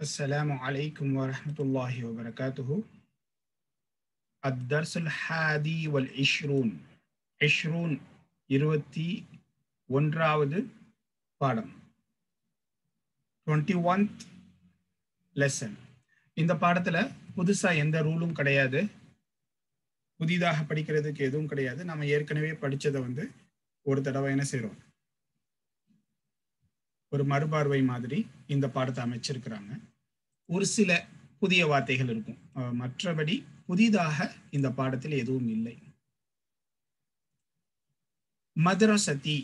السلام عليكم ورحمة الله وبركاته. الدرس الحادي والعشرون عشرون இருபத்தி ஒன்றாவது பாடம் 21th lesson. இந்த பாடத்துல புதுசா எந்த ரூலும் கிடையாது, புதிதாக படிக்கிறதுக்கு எதுவும் கிடையாது. நம்ம ஏற்கனவே படிச்சதை ஒரு தடவை என்ன செய்றோம், ஒரு மறுபார்வை மாதிரி இந்த பாடத்தை அமைச்சிருக்கிறாங்க. ஒரு சில புதிய வார்த்தைகள் இருக்கும், மற்றபடி புதிதாக இந்த பாடத்தில் எதுவும் இல்லை. மதரசதி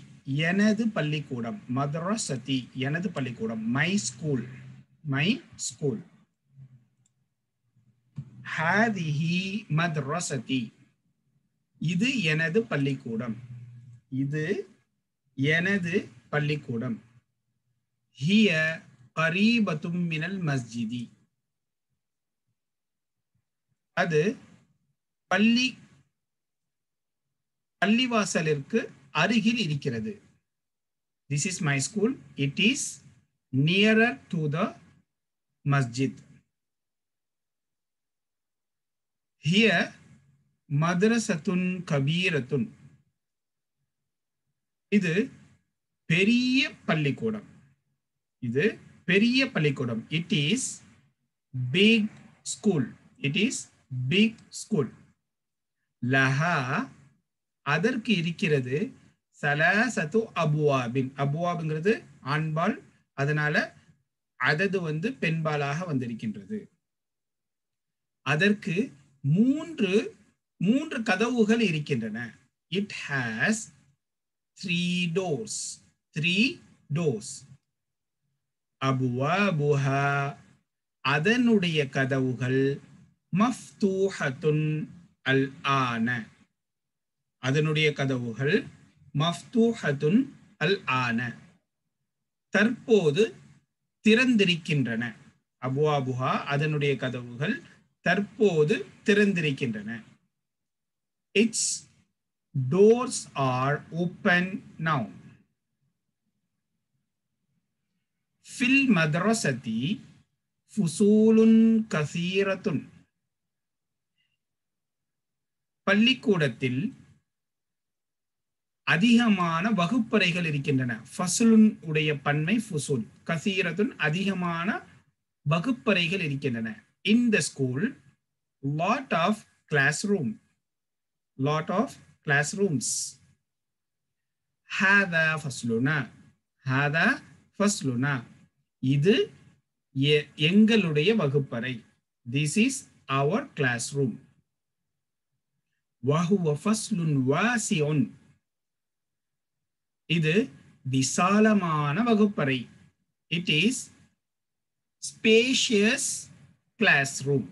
எனது பள்ளிக்கூடம், மதரசதி எனது பள்ளிக்கூடம், மை ஸ்கூல், மை ஸ்கூல். ஹாதிஹி மதரசதி இது எனது பள்ளிக்கூடம், இது எனது பள்ளிக்கூடம். ஹிய கரீபத்தும் மினல் மஸ்ஜிதி அது பள்ளிவாசலிற்கு அருகில் இருக்கிறது. This is my school. It is nearer to the masjid. Here madrasatun kabiratun இது பெரிய பள்ளிக்கூடம், இது பெரிய பள்ளிக்கூடம். It is big school. It is big school. லஹா அதற்கு இருக்கிறது சலாசத்து அபுவாபின், அபுவாப்ங்கிறது ஆண்பால், அதனால அதது பெண்பாலாக வந்திருக்கின்றது. அதற்கு மூன்று கதவுகள் இருக்கின்றன. It has three doors. அபுவாபுஹா அதனுடைய கதவுகள் மஃப்தூஹத்துன் அல் ஆன அதனுடைய கதவுகள் மஃப்தூஹத்துன் அல் ஆன தற்போது திறந்திருக்கின்றன. அபுவாபுஹா அதனுடைய கதவுகள் தற்போது திறந்திருக்கின்றன. Its doors are open now. ஃபில் மதரசதி ஃபுசூலுன் கசீரத்துன் பள்ளிக்கூடத்தில் அதிகமான வகுப்பறைகள் இருக்கின்றன. ஃபஸ்லுன் உடைய பன்மை ஃபுசூல், கசீரத்துன் அதிகமான வகுப்பறைகள் இருக்கின்றன. In the school lot of classrooms. ஹாதா ஃபஸ்லுனா இது எங்களுடைய வகுப்பறை. This is our classroom. வஹுவ ஃபஸ்லுன் வாசிஉன் இது விசாலமான வகுப்பறை. It is spacious classroom.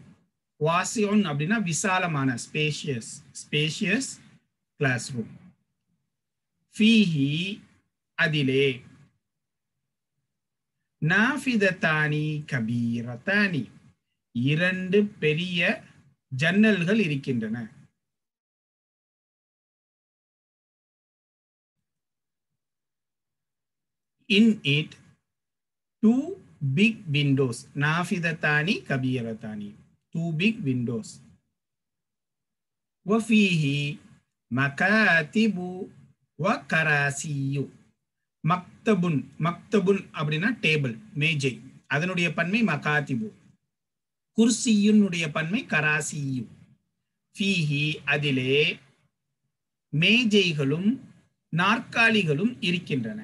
வாசிஉன் அப்படின்னா விசாலமான, spacious classroom. ஃபீஹி அதிலே நாஃபிதத்தானி கபீரத்தானி இரண்டு பெரிய ஜன்னல்கள் இருக்கின்றன. In it two big windows. நாஃபிதத்தானி கபீரத்தானி two big windows. வஃபீஹி மகாதிபு வ கராசியு மக்தபுன் அப்படின்னா டேபிள், மேஜை, அதனுடைய பன்மை மகாதிபு. குர்சியுனுடைய பன்மை கராசியு. ஃபீஹி அதிலே மேஜைகளும் நாற்காலிகளும் இருக்கின்றன.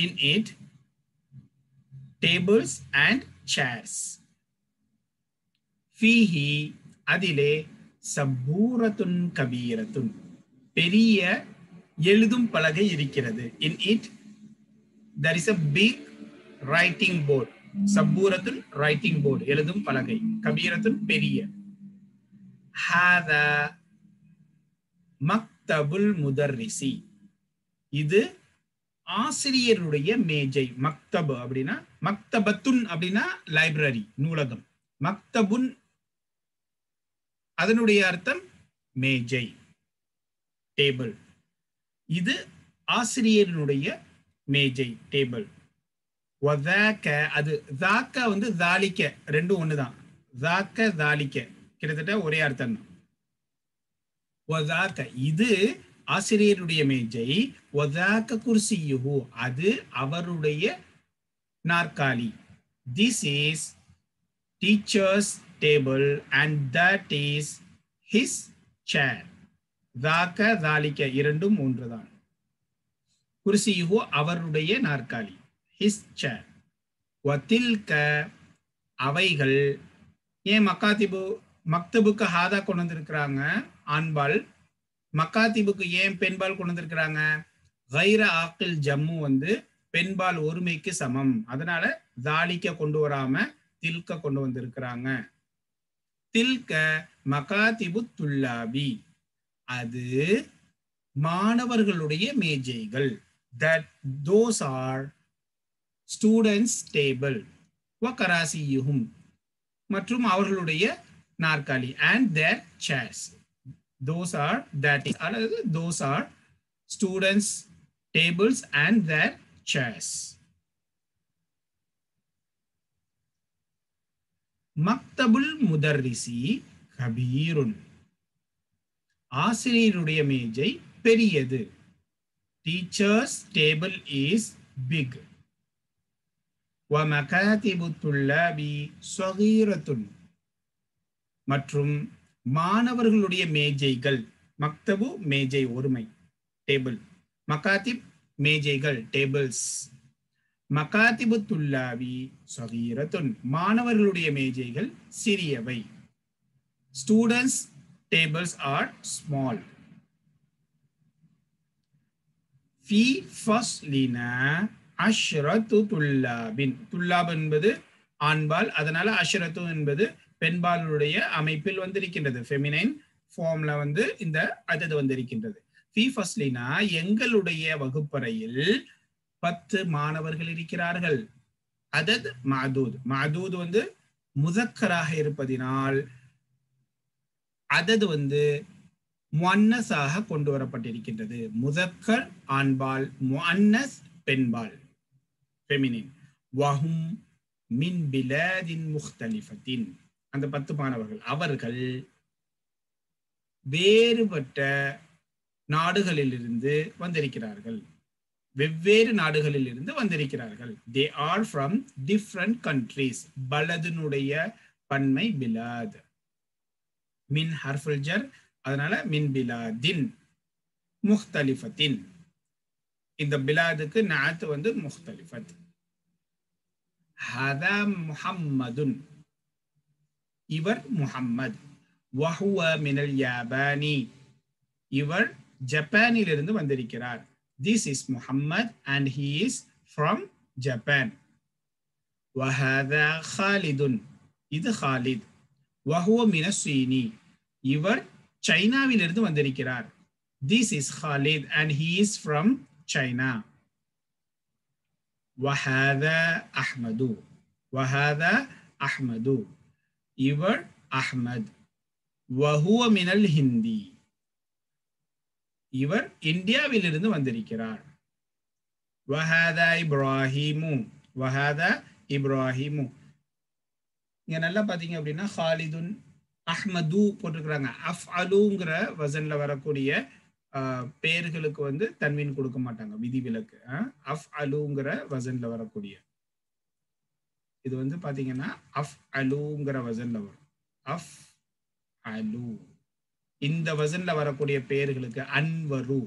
In it tables and chairs. ஃபீஹி அதிலே சப்பூரத்துன் கபீரத்துன் பெரிய எழுதும் பலகை இருக்கிறது. In it there is a big writing board. சப்பூரத்துன் writing board எழுதும் பலகை, கபீரத்துன் பெரிய. ஹாதா மக்தபுல் முதர்ரிசி இது ஆசிரியருடைய மேஜை. மக்தப் அப்படின்னா, மக்தபத்துன் அப்படின்னா லைப்ரரி, நூலகம். மக்தபுன் அதனுடைய அர்த்தம் மேஜை, டேபிள். இது ஆசிரியருடைய மேஜை, டேபிள். வதாக்க அது தாக்க வந்து தாலிக்க ரெண்டும் ஒண்ணுதான். தாக்க தாலிக்க கிட்டத்தட்ட ஒரே அர்த்தம் தான். வதாக்க இது ஆசிரியருடைய மேஜை, வதாக்க குர்சியுஹு அது அவருடைய நாற்காலி. This is teacher's table and that is his chair. தாக்க தாலிக்க இரண்டும் ஒன்றுதான். குர்சியுஹு அவருடைய நாற்காலி, his chair. வதில்க அவைகள். ஏன் மக்காத்திபு மக்தபுக்கு ஹாதா கொண்டு வந்திருக்கிறாங்க ஆண்பால், மக்காத்திபுக்கு ஏன் பெண்பால் கொண்டு வந்திருக்கிறாங்க? கைர ஆக்கில் ஜம்மு வந்து பெண்பால் ஒருமைக்கு சமம், அதனால தாலிக்க கொண்டு வராம தில்க கொண்டு வந்திருக்கிறாங்க. தில்க மகாதிபு துல்லாபி அது மாணவர்களுடைய மேஜைகள். That those are students table வகராசியுஹும் மற்றும் அவர்களுடைய நாற்காலி and their chairs. Those are that is அல்லது those are students tables and their chairs. மக்தபுல் முதர்ரிசி கபீருன் ஆசிரியருடைய மேஜை பெரியது. Teacher's table is big. வமகாதிபு துல்லாபி ஸகீரத்துன் மற்றும் மாணவர்களுடைய மேஜைகள். மக்தபு மேஜை ஒருமை டேபிள், மகாதிப் மேஜைகள் டேபிள்ஸ். மகாதிபு துல்லாபி ஸகீரத்துன் மாணவர்களுடைய மேஜைகள் சிறியவை. Students tables are small. ஃபி ஃபஸ்லினா அஷ்ரத்து துல்லாபின். துல்லாப் என்பது ஆண்பால், அதனால அஷ்ரத்து என்பது பெண்பாலுடைய அமைப்பில் வந்திருக்கின்றது. ஃபெமினைன் ஃபார்ம்ல வந்து இந்த அதது வந்திருக்கின்றது. ஃபி ஃபஸ்லினா எங்களுடைய வகுப்பறையில் 10 மாணவர்கள் இருக்கிறார்கள். அதத் மஅதூத். மஅதூத் வந்து முதக்கராக இருப்பதினால் அதது வந்து முஅன்னஸாக கொண்டு வரப்பட்டிருக்கின்றது. முதக்கர் ஆண்பால், முஅன்னஸ் பெண்பால் ஃபெமினின். வஹும் மின் பிலாதின் முக்தலிஃபத்தின் அந்த 10 மாணவர்கள் அவர்கள் வேறுபட்ட நாடுகளிலிருந்து வந்திருக்கிறார்கள். வெவ்வேறு நாடுகளில் இருந்து வந்திருக்கிறார்கள். They are from different countries. பலதினுடைய பன்மை பிலாத். மின் ஹர்ஃபுல் ஜர், அதனால மின் பிலாதின் முக்தலிஃபத்தின். இந்த பிலாதுக்கு நாத் வந்து முக்தலிஃபத். ஹதா முஹம்மதுன் இவர் முஹம்மத். வஹுவ மினல் யாபானி இவர் ஜப்பானில் இருந்து வந்திருக்கிறார். This is Muhammad and he is from Japan. وهذا خالد இது خالد. وهو من الصين இவர் சைனாவில் இருந்து வந்திருக்கிறார். This is Khalid and he is from China. وهذا أحمد وهذا أحمد இவர் அஹ்மத். وهو من الهند இவர் இந்தியாவில் இருந்து வந்திருக்கிறார். வஹாதா இப்ராஹிமு வஹாதா இப்ராஹிமு. இங்க நல்லா பாத்தீங்க அப்படின்னா ஹாலிதுன் அஹ்மது போட்டிருக்கிறாங்க. அஃஅலுங்கிற வசன்ல வரக்கூடிய பெயர்களுக்கு வந்து தன்வீன் கொடுக்க மாட்டாங்க, விதிவிலக்கு. அஃஅலுங்கிற வசன்ல வரக்கூடிய இது வந்து பாத்தீங்கன்னா அஃஅலுங்கிற வசன்ல வரும். அஃப் அலு இந்த வசன்ல வரக்கூடிய பெயர்களுக்கு அன்வரு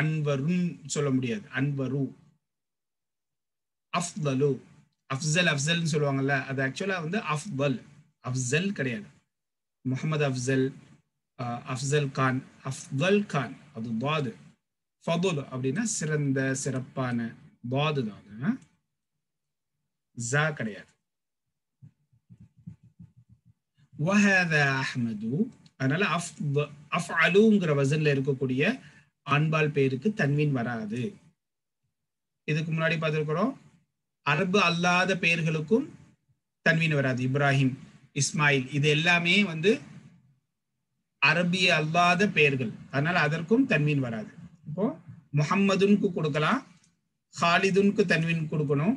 அன்வருன் சொல்ல முடியாது. அன்வரு அஃதலு அஃசல் அஃசல்னு சொல்லுவாங்கல்ல, அது ஆக்சுவலா வந்து அஃதல் அஃசல் கிடையாது. முகமது அஃசல், அஃசல் கான், அஃதல் கான் அது பாது. ஃபதுல் அப்படின்னா சிறந்த சிறப்பான, பாது தான், ஜா கிடையாது. வஹாதா அஹ்மது அதனால அஃஅலுங்கிற வசன்ல இருக்கக்கூடிய ஆண்பால் பெயருக்கு தன்வீன் வராது. இதுக்கு முன்னாடி பார்த்திருக்கிறோம் அரபு அல்லாத பெயர்களுக்கும் தன்வீன் வராது. இப்ராஹிம், இஸ்மாயில் இது எல்லாமே வந்து அரபிய அல்லாத பெயர்கள், அதனால அதற்கும் தன்வீன் வராது. இப்போ முஹம்மதுன்க்கு கொடுக்கலாம், ஹாலிதுன்க்கு தன்வீன் கொடுக்கணும்,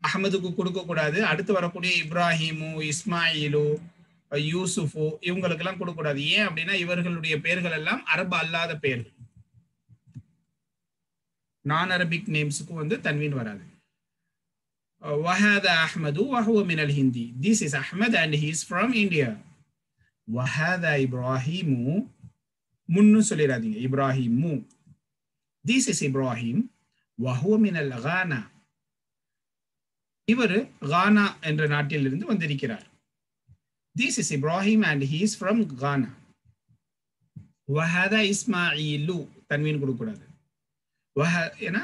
அஹமதுக்கு கொடுக்க கூடாது. அடுத்து வரக்கூடிய இப்ராஹிமு, இஸ்மாயிலு, யூசுஃபு இவங்களுக்கு எல்லாம் கொடுக்க கூடாது. ஏன் அப்படின்னா இவர்களுடைய பெயர்கள் எல்லாம் அரபு அல்லாத பெயர்கள். நான் அரபிக் நேம்ஸுக்கும் வந்து தன்வீன் வராது. وهذا أحمد وهو من الهندي. This is Ahmed and he is from India. وهذا إبراهيم முன்னு சொல்லிடாதீங்க, இப்ராஹிமு. This is Ibrahim وهو من الغانا. இவர் கானா என்ற நாட்டிலிருந்து வந்திருக்கிறார். This is Ibrahim and he is from Ghana. وهذا إسماعيل தன்வீன் கொடுக்க கூடாது. ஏன்னா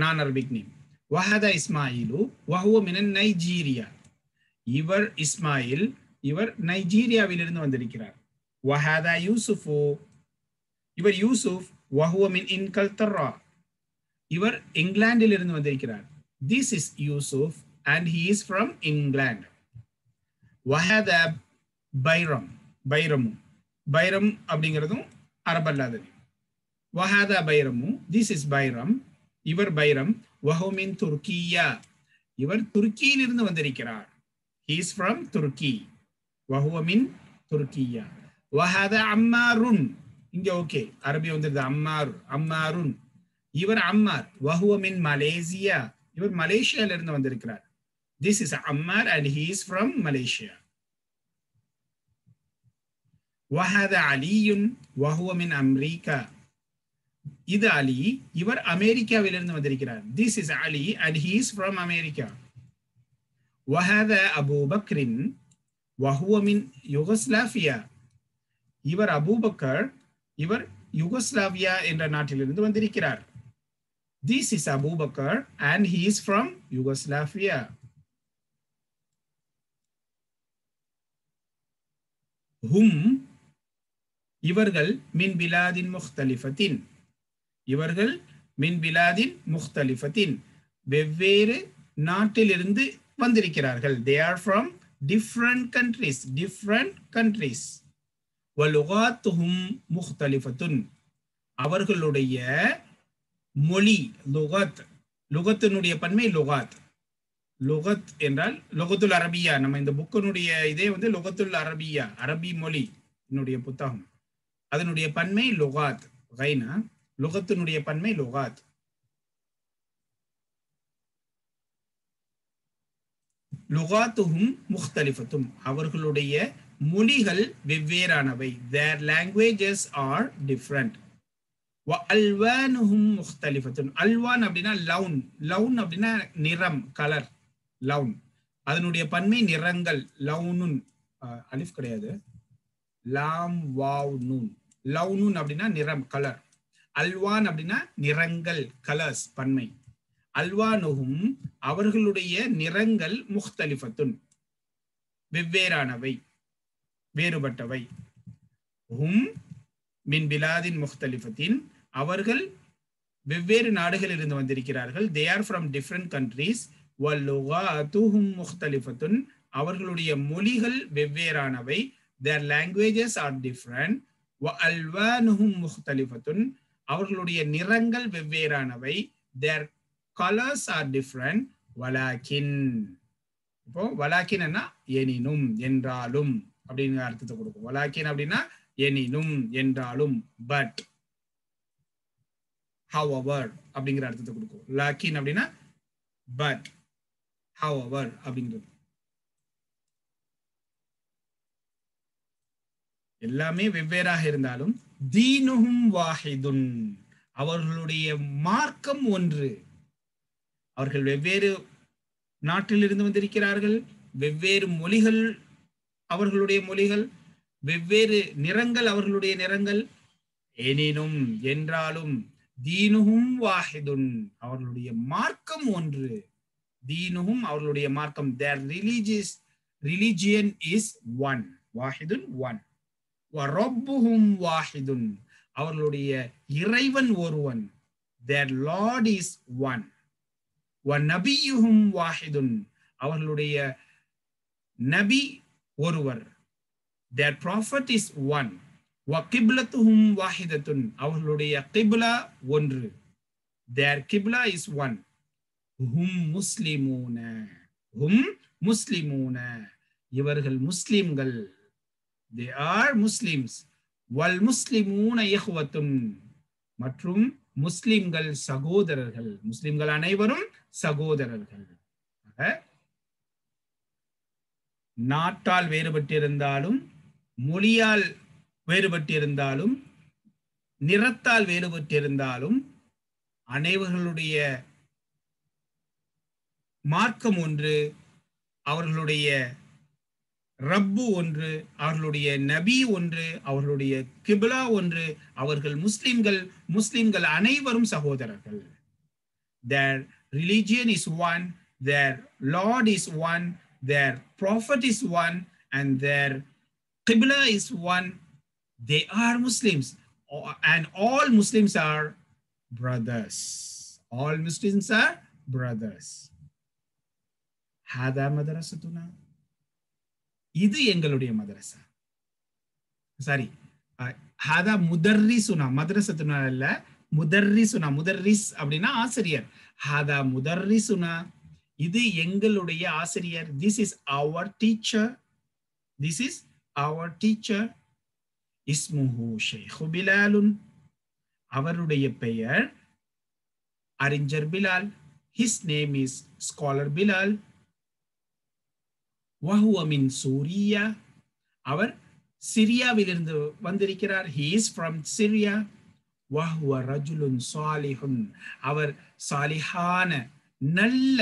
நான் அரபிக் நேம். وهذا إسماعيل وهو من نيجيريا. இவர் இஸ்மாயில், இவர் நைஜீரியாவிலிருந்து வந்திருக்கிறார். وهذا يوسف. இவர் யூசுப். وهو من إنكلترا. இவர் இங்கிலாந்திலிருந்து வந்திருக்கிறார். This is Yusuf and he is from England. وهذا பைரம். பைரம் அப்படிங்கிறதும் அரபல்லாதது. وهذا பைரமு. This is பைரம். இவர் பைரம். وهو من تركيا. இவர் துருக்கியிலிருந்து வந்திருக்கிறார். He is from Turkey. وهو من تركيا. وهذا عمار. இங்க ஓகே, அரபி வந்துருது. அம்மாருன். இவர் அம்மார். وهو من மலேசியா. இவர் மலேசியால இருந்து வந்திருக்கிறார். This is Ammar and he is from Malaysia. وهذا علي وهو من أمريكا. இது அலி, இவர் அமெரிக்காவிலிருந்து வந்திருக்கிறார். This is Ali and he is from America. وهذا أبو بكر وهو من يوغوسلافيا. இவர் அபூபக்கர், இவர் யுகோஸ்லாவியா என்ற நாட்டிலிருந்து வந்திருக்கிறார். This is Abu Bakr and he is from Yugoslavia. Hum இவர்கள் மின் பிலாதின் முக்தலிஃபத்தின். இவர்கள் மின் பிலாதின் முக்தலிஃபத்தின் வெவ்வேறு நாட்டிலிருந்து வந்திருக்கிறார்கள். They are from different countries. வலுகாத்துஹும் முக்தலிஃபத்துன். அவர்களுடைய மொழி லுகத். லுகத்தினுடைய பன்மை லுகாத். லுகத் என்றால் லுகத்துல் அரபியா. நம்ம இந்த புக்கினுடைய இதே வந்து லுகத்துல் அரபியா, அரபி மொழி என்னுடைய புத்தகம். அதனுடைய பன்மை லுகாத். கைனா லுகத்தினுடைய பன்மை லுகாத். லுகாத்துஹும் முக்தலிஃபத்தும். அவர்களுடைய மொழிகள் வெவ்வேறானவை. Their languages are different. وَأَلْوَانُهُمْ مُخْتَلِفَةٌ. அல்வான் அப்படின்னா லவுன். லவுன் அப்படின்னா நிறம், கலர். லவுன் அதனுடைய பன்மை நிறங்கள். லவுனுன் அலிஃப் கிடையாது, லாம் வாவ் நூன். லவுனுன் அப்படின்னா நிறம், கலர். அல்வான் அப்படின்னா நிறங்கள், கலர்ஸ், பன்மை. அல்வானுஹும் அவர்களுடைய நிறங்கள் முக்தலிஃபத்துன் வெவ்வேறானவை, வேறுபட்டவை. ஹும் மின் பிலாதின் முக்தலிஃபத்தின் அவர்கள் வெவ்வேறு நாடுகளில் இருந்து வந்திருக்கிறார்கள். They are from different countries. வல்லுகாத்துஹும் முக்தலிஃபத்துன் அவர்களுடைய மொழிகள் வெவ்வேறானவை. Their languages are different. வஅல்வானுஹும் முக்தலிஃபத்துன் அவர்களுடைய நிறங்கள் வெவ்வேறானவை. Their colors are different. வலாக்கின். இப்போ வலாக்கின் என்ன, எனினும், என்றாலும் அப்படிங்கிற அர்த்தத்தை கொடுக்கும். வலாக்கின் அப்படின்னா எனினும், என்றாலும். பட், however அப்படிங்கிற அர்த்தத்தை கொடுக்கும். லாக்கின் அப்படின்னா பட், however அப்படிங்கிறது. எல்லாமே வெவ்வேறாக இருந்தாலும் தீனுஹும் வாஹிதுன் அவர்களுடைய மார்க்கம் ஒன்று. அவர்கள் வெவ்வேறு நாட்டிலிருந்து வந்திருக்கிறார்கள். வெவ்வேறு மொழிகள் அவர்களுடைய மொழிகள், வெவ்வேறு நிறங்கள் அவர்களுடைய நிறங்கள். எனினும், என்றாலும், தீனுஹும் வாஹிதுன் அவர்களுடைய மார்க்கம் ஒன்று. தீனுஹும் அவர்களுடைய மார்க்கம். their religion is one. வாஹிதுன் one. வரப்புஹும் வாஹிதுன் அவர்களுடைய இறைவன் ஒருவன். their Lord is one. வநபியுஹும் வாஹிதுன் அவர்களுடைய நபி ஒருவர். their prophet is one. வகிப்லத்துஹும் வாஹிதத்துன் அவர்களுடைய கிப்லா ஒன்று. their கிப்லா is one. ஹும் முஸ்லிமூன, ஹும் முஸ்லிமூன, இவர்கள் முஸ்லிம்கள். they are muslims. வல் முஸ்லிமூன இஹ்வத்துன், மற்றும் முஸ்லிம்கள் சகோதரர்கள். முஸ்லிம்கள் அனைவரும் சகோதரர்கள். நாட்டால் வேறுபட்டிருந்தாலும், மொழியால் வேறுபட்டிருந்தாலும், நிறத்தால் வேறுபட்டிருந்தாலும், அனைவர்களுடைய மார்க்கம் ஒன்று, அவர்களுடைய ரப்பு ஒன்று, அவர்களுடைய நபி ஒன்று, அவர்களுடைய கிப்லா ஒன்று. அவர்கள் முஸ்லிம்கள். முஸ்லிம்கள் அனைவரும் சகோதரர்கள். their religion is one, their Lord is one, their prophet is one, and their qibla is one. They are Muslims, and all Muslims are brothers. All Muslims are brothers. hada madrasatuna, இது எங்களுடைய மதரசா. Sorry, ஹாதா முதர்ரிசுனா, மதரசத்துனா இல்ல, முதர்ரிசுனா. முதர்ரிஸ் அப்படின்னா ஆசிரியர். ஹாதா முதர்ரிசுனா, இது எங்களுடைய ஆசிரியர். this is our teacher, this is our teacher. இஸ்முஹு ஷைஹு பிலாலுன், அவருடைய பெயர் அறிஞர் Bilal. his name is scholar Bilal. வஹுவ மின் சூரியா, அவர் சிரியாவிலிருந்து வந்திருக்கிறார். he is from Syria. வஹுவ ரஜுலுன் சாலிஹுன், அவர் சாலிஹான நல்ல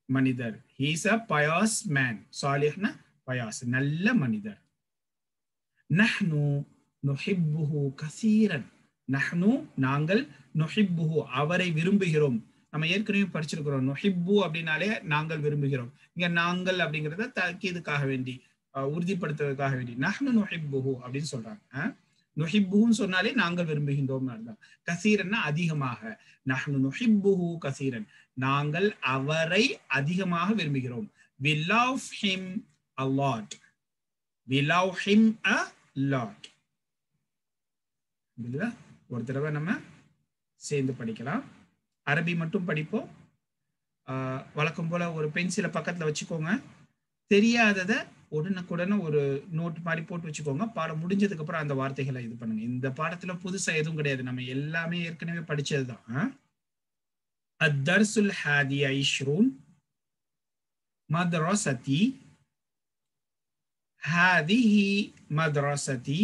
மனிதர். he is a pious man. சாலிஹ்னா pious, நல்ல மனிதர். நஹ்னு நுஹிப்புஹு கஸீரன், நஹ்னு நாங்கள், நுஹிப்புஹு அவரை விரும்புகிறோம். நம்ம ஏற்கனவே படிச்சிருக்கிறோம், நுஹிப்பு அப்படின்னாலே நாங்கள் விரும்புகிறோம். இங்க நாங்கள் அப்படிங்கறத தக்கீதுக்காக வேண்டி, உறுதிப்படுத்துவதற்காக வேண்டி நஹ்னு நுஹிப்புஹு அப்படின்னு சொல்றாங்க. நுஹிப்புன்னு சொன்னாலே நாங்கள் விரும்புகின்றோம் அர்த்தம். கசீரன்னா அதிகமாக. நஹ்னு நுஹிப்புஹு கசீரன், நாங்கள் அவரை அதிகமாக விரும்புகிறோம். we love him a lot, we love him a lot. ஒரு தடவை நம்ம சேர்ந்து படிக்கலாம். அரபி மட்டும் படிப்போம். வழக்கம் போல ஒரு பென்சிலை பக்கத்துல வச்சுக்கோங்க. தெரியாததை உடனுக்குடனே ஒரு நோட் மாதிரி போட்டு வச்சுக்கோங்க. பாடம் முடிஞ்சதுக்கு அப்புறம் அந்த வார்த்தைகளை இது பண்ணுங்க. இந்த பாடத்துல புதுசா எதுவும் கிடையாது, நம்ம எல்லாமே ஏற்கனவே படிச்சதுதான். அத்தர்சுல் ஹாதி ஐஷ்ரூன் மத்ரஸதி, ஹாதிஹி மத்ரஸதி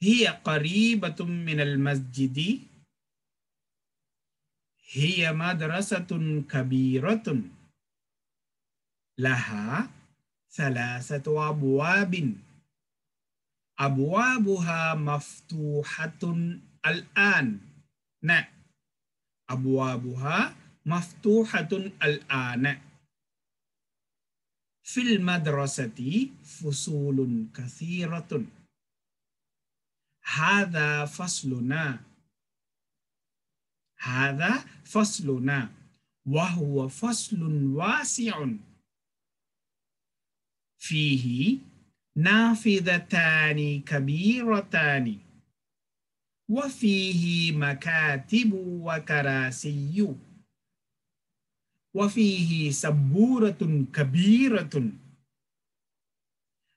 ஹிய கரீபத்தும் மினல் மஸ்ஜிதி هي مدرسة كبيرة لها 3 أبواب أبوابها مفتوحة الآن. أبوابها مفتوحة الآن. في المدرسة فصول كثيرة. هذا فصلنا، هذا فصلنا، وهو فصل واسع فيه نافذتان كبيرتان، وفيه مكاتب وكراسي، وفيه سبورة كبيرة.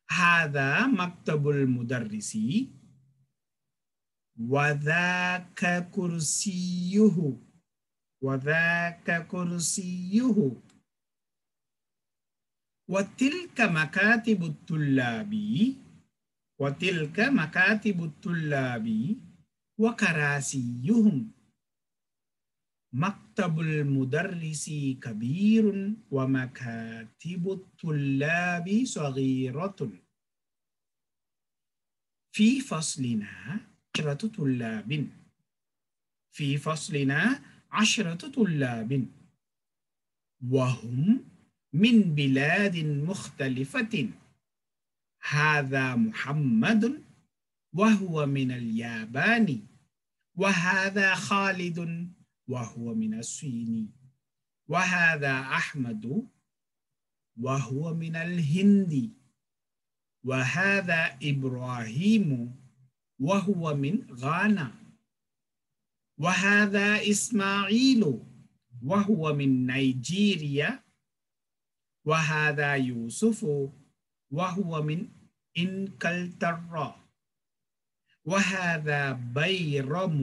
هذا مكتب المدرس، وذاك كرسيه، وذاك كرسيه، وتلك مكاتب الطلاب، وتلك مكاتب الطلاب وكراسيهم. مكتب المدرس كبير ومكاتب الطلاب صغيرة. في فصلنا 10 طلاب، في فصلنا 10 طلاب، وهم من بلاد مختلفة. هذا محمد وهو من اليابان، وهذا خالد وهو من الصين، وهذا أحمد وهو من الهند، وهذا إبراهيم وهو من غانا، وهذا إسماعيل وهو من نيجيريا وهذا يوسف وهو من إنكلترا وهذا بيرم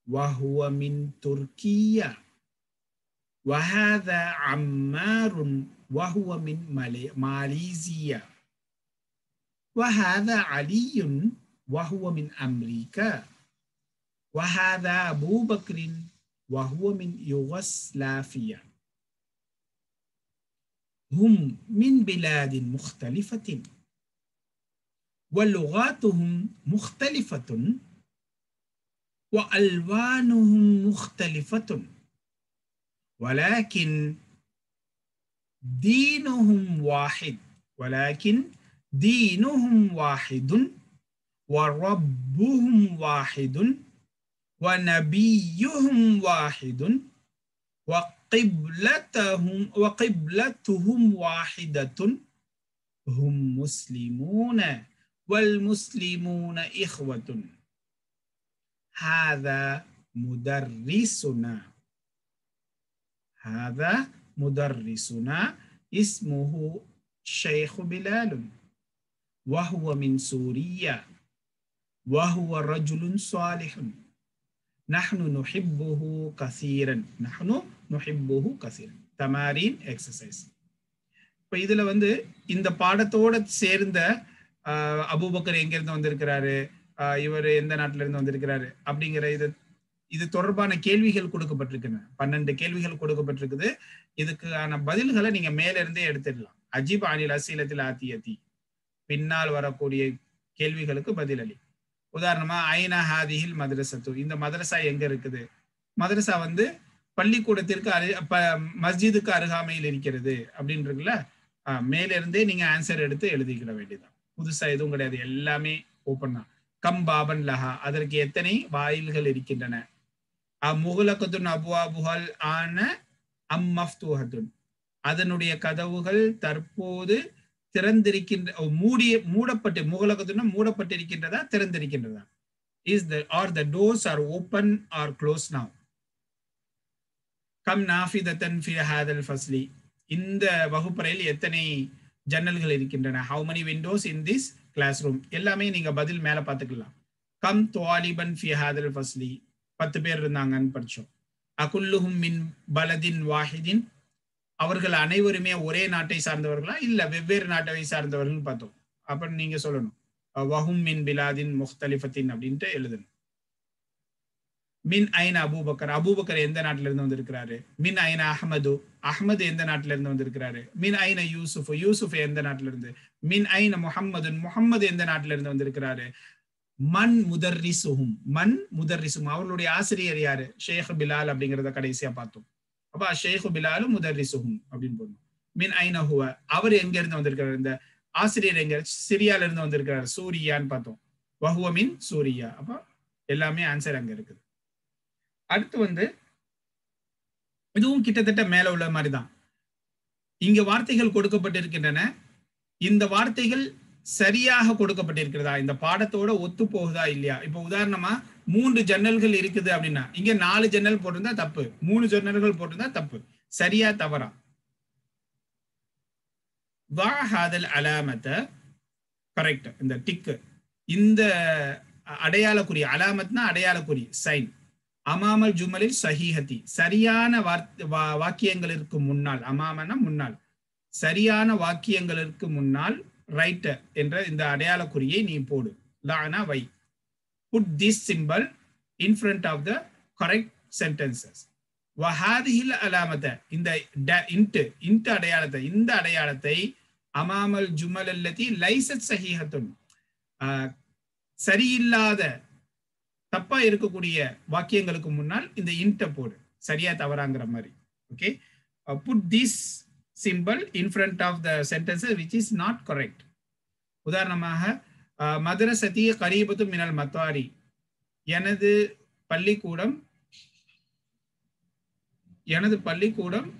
وهو من تركيا وهذا عمار وهو من ماليزيا وهذا علي وهو من أمريكا وهذا أبو بكر وهو من يوغوسلافيا هم من بلاد مختلفة ولغاتهم مختلفة وألوانهم مختلفة ولكن دينهم واحد وربهم واحد ونبيهم واحد وقبلتهم واحدة هم مسلمون والمسلمون إخوة هذا مدرسنا اسمه شيخ بلال وهو من سوريا وهو رجل صالح نحن نحبه كثيرا تمارين exercise. இப்போ இதுல வந்து இந்த பாடத்தோட சேர்ந்த அபூபக்கர் எங்க இருந்து வந்திருக்கிறாரு, இவர் எந்த நாட்டில இருந்து வந்திருக்கிறாரு அப்படிங்கிற இது தொடர்பான கேள்விகள் கொடுக்கப்பட்டிருக்குங்க. 12 கேள்விகள் கொடுக்கப்பட்டிருக்குது. இதுக்கான பதில்களை நீங்க மேல இருந்தே எடுத்துடலாம். அஜிப் அனில் அசீலத்தில் ஆத்தியதி, பின்னால் வரக்கூடிய கேள்விகளுக்கு பதிலளி. உதாரணமா ஐனா ஹாதிஹில் மதரசத்து, இந்த மதரசா எங்க இருக்குது? மதரசா வந்து பள்ளிக்கூடத்திற்கு மஸ்ஜிதுக்கு அருகாமையில் இருக்கிறது அப்படின்றதுல மேல இருந்தே நீங்க ஆன்சர் எடுத்து எழுதிக்கிட வேண்டியதான். புதுசா எதுவும் கிடையாது, எல்லாமே ஓப்பன் தான். கம் பாபன் லஹா, அதற்கு எத்தனை வாயில்கள் இருக்கின்றன? முகலகத்துன் அபுவாபுஹல் ஆன அம் மஃப்தூஹத்துன், அதனுடைய கதவுகள் தற்போது திறந்திருக்கின்ற மூடப்பட்டு, முகலகத்துன்னா மூடப்பட்டிருக்கின்றதா திறந்திருக்கின்றதா? the doors are open or closed now? கம் நாஃபிதத்தன் ஃபி ஹாதல் ஃபஸ்லி, இந்த வகுப்பறையில் எத்தனை ஜன்னல்கள் இருக்கின்றன? how many windows in this classroom? எல்லாமே நீங்க பதில் மேல பாத்துக்கலாம். கம் துவாலிபன் ஃபி ஹாதல் ஃபஸ்லி, 10 பேர் இருந்தாங்கன்னு படிச்சோம். அகுல்லுஹும் மின் பலதின் வாஹிதின், அவர்கள் அனைவருமே ஒரே நாட்டை சார்ந்தவர்களா இல்ல வெவ்வேறு நாட்டை சார்ந்தவர்கள் பார்த்தோம். அப்ப நீங்க சொல்லணும் வஹும் மின் பிலாதின் முக்தலிஃபத்தின் அப்படின்ட்டு எழுதணும். மின் ஐன அபூபக்கர், அபூபக்கர் எந்த நாட்டில இருந்து வந்திருக்கிறாரு? மின் ஐன அஹ்மது, அஹ்மது எந்த நாட்டில இருந்து வந்திருக்கிறாரு? மின் ஐன யூசுஃப், யூசுஃப் எந்த நாட்டில இருந்து? மின் ஐன முஹம்மது, முஹம்மது எந்த நாட்டில இருந்து வந்திருக்கிறாரு? மன் முதர்ரிசுஹும், மன் முதர்ரிசும், அவர்களுடைய ஆசிரியர் யாரு? ஷேக் பிலால் அப்படிங்கிறத கடைசியா பார்த்தோம். அப்ப ஷேக் பிலாலும் முதர்ரிசுஹும் அப்படின்னு போடணும். மின் ஐன ஹுவ, அவர் எங்க இருந்து வந்திருக்கிறார்? இந்த ஆசிரியர் எங்க? சிரியால இருந்து வந்திருக்கிறார். சூரியான்னு பார்த்தோம். வஹுவ மின் சூரியா. அப்ப எல்லாமே ஆன்சர் அங்க இருக்குது. அடுத்து வந்து இதுவும் கிட்டத்தட்ட மேல உள்ள மாதிரிதான். இங்க வார்த்தைகள் கொடுக்கப்பட்டிருக்கின்றன. இந்த வார்த்தைகள் சரியாக கொடுக்கப்பட்டிருக்கிறதா, இந்த பாடத்தோட ஒத்து போகுதா இல்லையா? இப்ப உதாரணமா 3 ஜன்னல்கள் இருக்குது அப்படின்னா இங்க 4 ஜன்னல் போட்டிருந்தா தப்பு, 3 ஜன்னல்கள் போட்டிருந்தா தப்பு. சரியா தவறா? வாஹாதல் அலாமத்த, கரெக்ட். இந்த டிக்கு, இந்த அடையாளக்குறி, அலாமத்னா அடையாளக்குறி, சைன். அமாமல் ஜுமலில் சஹீஹதி, சரியான வாக்கியங்களுக்கு முன்னால், அமாமனா முன்னால், சரியான வாக்கியங்களுக்கு முன்னால் ரைட் என்ற இந்த அடையாளக்குறியை நீ போடு. Lana why, put this symbol in front of the correct sentences. வஹாதிஹில் அலாமத, இந்த இன்ட் அடையாளத்தை, இந்த அடையாளத்தை அமாமல் ஜுமல் அல்லதி லைசத் சஹீஹத்துன், சரியில்லாத தப்பா இருக்கக்கூடிய வாக்கியங்களுக்கு முன்னால் இந்த இன்ட போடு, சரியா தவறாங்கிற மாதிரி. Okay, put this symbol in front of the sentences which is not correct. உதாரணமாக மதரசதி கரீபத்து மினல் மத்வாரி, எனது பள்ளிக்கூடம்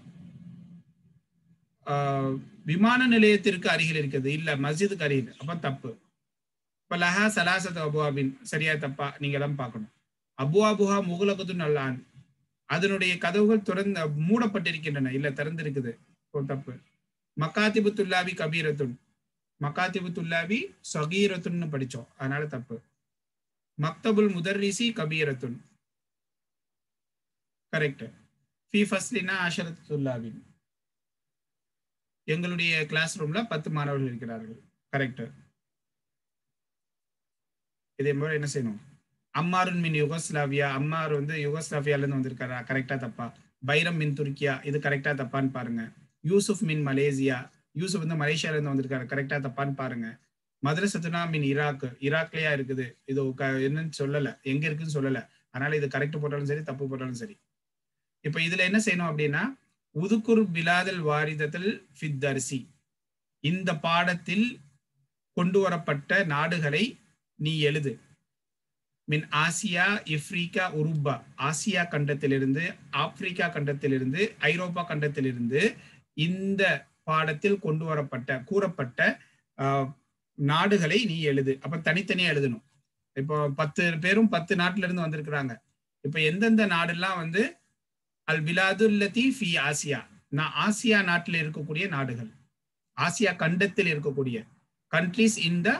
விமான நிலையத்திற்கு அருகில் இருக்கிறது, இல்ல மஸ்ஜிதுக்கு அருகில். அப்ப தப்பு. இப்ப லஹா சலாசத் அபுவாபின், சரியா தப்பா நீங்க எல்லாம் பார்க்கணும். அபுவாபுஹா முகலகத்துன் அல்லான், அதனுடைய கதவுகள் மூடப்பட்டிருக்கின்றன, இல்ல திறந்திருக்குது. தப்பு. மக்காத்திபு துல்லாபி கபீரத்துன், மக்காத்திபு துல்லாபி சகீரத்துன்னு படிச்சோம், அதனால தப்பு. மக்தபுல் முதர்ரிசி கபீரத்துன், கரெக்ட். ஃபி ஃபஸ்லினா அஷரத்து துல்லாபின், எங்களுடைய கிளாஸ் ரூம்ல 10 மாணவர்கள் இருக்கிறார்கள், கரெக்ட். இதே மாதிரி என்ன செய்யணும்? அம்மாருன் மின் யுகோஸ்லாவியா, அம்மார் வந்து யுகோஸ்லாவியால இருந்து வந்திருக்காரா, கரெக்டா தப்பா? பைரம் மின் துருக்கியா, இது கரெக்டா தப்பான்னு பாருங்க. யூசுப் மின் மலேசியா, யூசுப் வந்து மலேசியால இருந்து வந்திருக்காரு, கரெக்டா தப்பான்னு பாருங்க. மதரசத்துனா மின் ஈராக், ஈராக்லயா இருக்குது, இது என்னன்னு சொல்லல, எங்க இருக்குன்னு சொல்லல, அதனால இது கரெக்ட் போட்டாலும் சரி தப்பு போட்டாலும் சரி. இப்ப இதுல என்ன செய்யணும் அப்படின்னா, உதுக்குர் பிலாதல் வாரிதத்தில் ஃபித்தர்சி, இந்த பாடத்தில் கொண்டு வரப்பட்ட நாடுகளை நீ எழுது. மின் ஆசியா இப்ரிக்கா உருபா, ஆசியா கண்டத்திலிருந்து, ஆப்பிரிக்கா கண்டத்திலிருந்து, ஐரோப்பா கண்டத்திலிருந்து இந்த பாடத்தில் கொண்டு வரப்பட்ட கூறப்பட்ட நாடுகளை நீ எழுது. அப்ப தனித்தனியா எழுதணும். இப்போ 10 பேரும் 10 நாட்டுல இருந்து வந்திருக்கிறாங்க. இப்ப எந்தெந்த நாடுலாம் வந்து அல் பிலாதுல்லதி ஃபி ஆசியா, நான் ஆசியா நாட்டில் இருக்கக்கூடிய நாடுகள், ஆசியா கண்டத்தில் இருக்கக்கூடிய கண்ட்ரிஸ் இன் த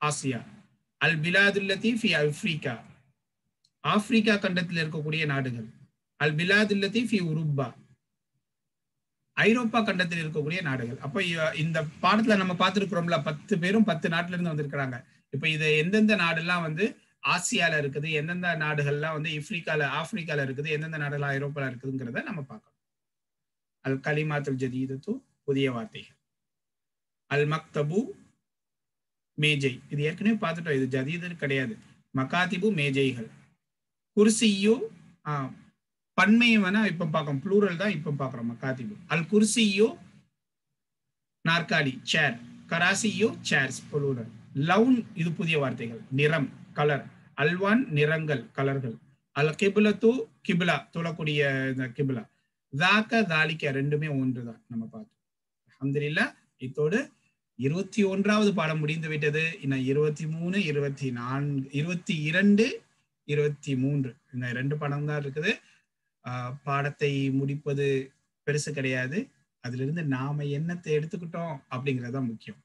ஆசியா. அல் பிலாதுல்லதி ஃபி ஆப்பிரிக்கா, ஆப்பிரிக்கா கண்டத்தில் இருக்கக்கூடிய நாடுகள். அல் பிலாதுல்லதி ஃபி உருபா, ஐரோப்பா கண்டத்தில் இருக்கக்கூடிய நாடுகள். அப்ப இந்த பாடத்துல நம்ம பார்த்துருக்கிறோம்ல, 10 பேரும் 10 நாட்டுல இருந்து வந்திருக்கிறாங்க. இப்ப இது எந்தெந்த நாடுலாம் வந்து ஆசியால இருக்குது, எந்தெந்த நாடுகள்லாம் வந்து ஆப்பிரிக்கால இருக்குது, எந்தெந்த நாடுகள் ஐரோப்பால இருக்குதுங்கிறத நம்ம பார்க்கணும். அல் கலிமாத்துல் ஜதீதத்து, புதிய வார்த்தைகள். அல் மக்தபு மேஜை, இது ஏற்கனவே பார்த்துட்டோம், இது ஜதீது கிடையாது. மகாதிபு மேஜைகள். குர்சியு பன்மையை வேணா இப்ப பார்க்கணும், ப்ளூரல் தான் இப்ப பார்க்கிறோம். மகாதிபு. அல் குர்சியு நாற்காலி, சேர். கராசியு சேர்ஸ், ப்ளூரல். லவுன், இது புதிய வார்த்தைகள். நிறம், கலர். அல்வான், நிறங்கள், கலர்கள். அல் கிப்லத்து, கிப்லா, தொழக்கூடிய இந்த கிப்லா. தாக்க தாலிக்க, ரெண்டுமே ஒன்றுதான் நம்ம பார்த்தோம். அல்ஹம்துலில்லாஹ், இதோடு 21வது பாடம் முடிந்து விட்டது. இன்னும் 23, 24, 22, 23 இந்த 2 பாடம் தான் இருக்குது. பாடத்தை முடிப்பது பெருசு கிடையாது, அதுல இருந்து நாம என்னத்தை எடுத்துக்கிட்டோம் அப்படிங்கிறதுதான் முக்கியம்.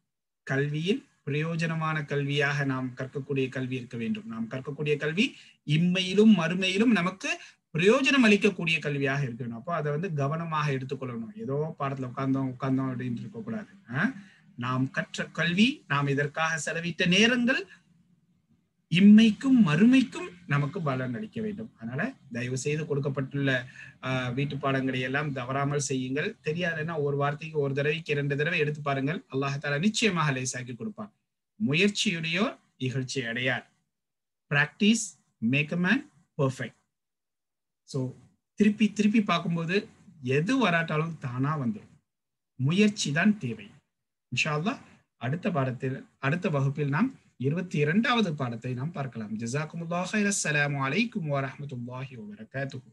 கல்வியில் பிரயோஜனமான கல்வியாக நாம் கற்கக்கூடிய கல்வி இருக்க வேண்டும். நாம் கற்கக்கூடிய கல்வி இம்மையிலும் மறுமையிலும் நமக்கு பிரயோஜனம் அளிக்கக்கூடிய கல்வியாக இருக்க வேண்டும். அப்போ அதை வந்து கவனமாக எடுத்துக்கொள்ளணும். ஏதோ பாடத்துல உட்கார்ந்தோம் அப்படின்னு இருக்கக்கூடாது. நாம் கற்ற கல்வி, நாம் இதற்காக செலவிட்ட நேரங்கள் இம்மைக்கும் மறுமைக்கும் நமக்கு பலன் அளிக்க வேண்டும். அதனால தயவு செய்து கொடுக்கப்பட்டுள்ள வீட்டு பாடங்களை எல்லாம் தவறாமல் செய்யுங்கள். தெரியாதுன்னா ஒரு வார்த்தைக்கு ஒரு தடவைக்கு 2 தடவை எடுத்து பாருங்கள். அல்லாஹ் தஆலா நிச்சயமாக லேசாக்கி கொடுப்பான். முயற்சியுடையோர் இகழ்ச்சி அடையார். Practice make a man perfect. So திருப்பி திருப்பி பார்க்கும்போது எது வராட்டாலும் தானா வந்துடும். முயற்சி தான் தேவை. இன்ஷா அல்லாஹ் அடுத்த வகுப்பில் நாம் 22வது பாடத்தை நாம் பார்க்கலாம். ஜஸாக்குமுல்லாஹ் கைர். அஸ்ஸலாமு அலைக்கும் வரஹ்மத்துல்லாஹி வபரகாத்துஹு.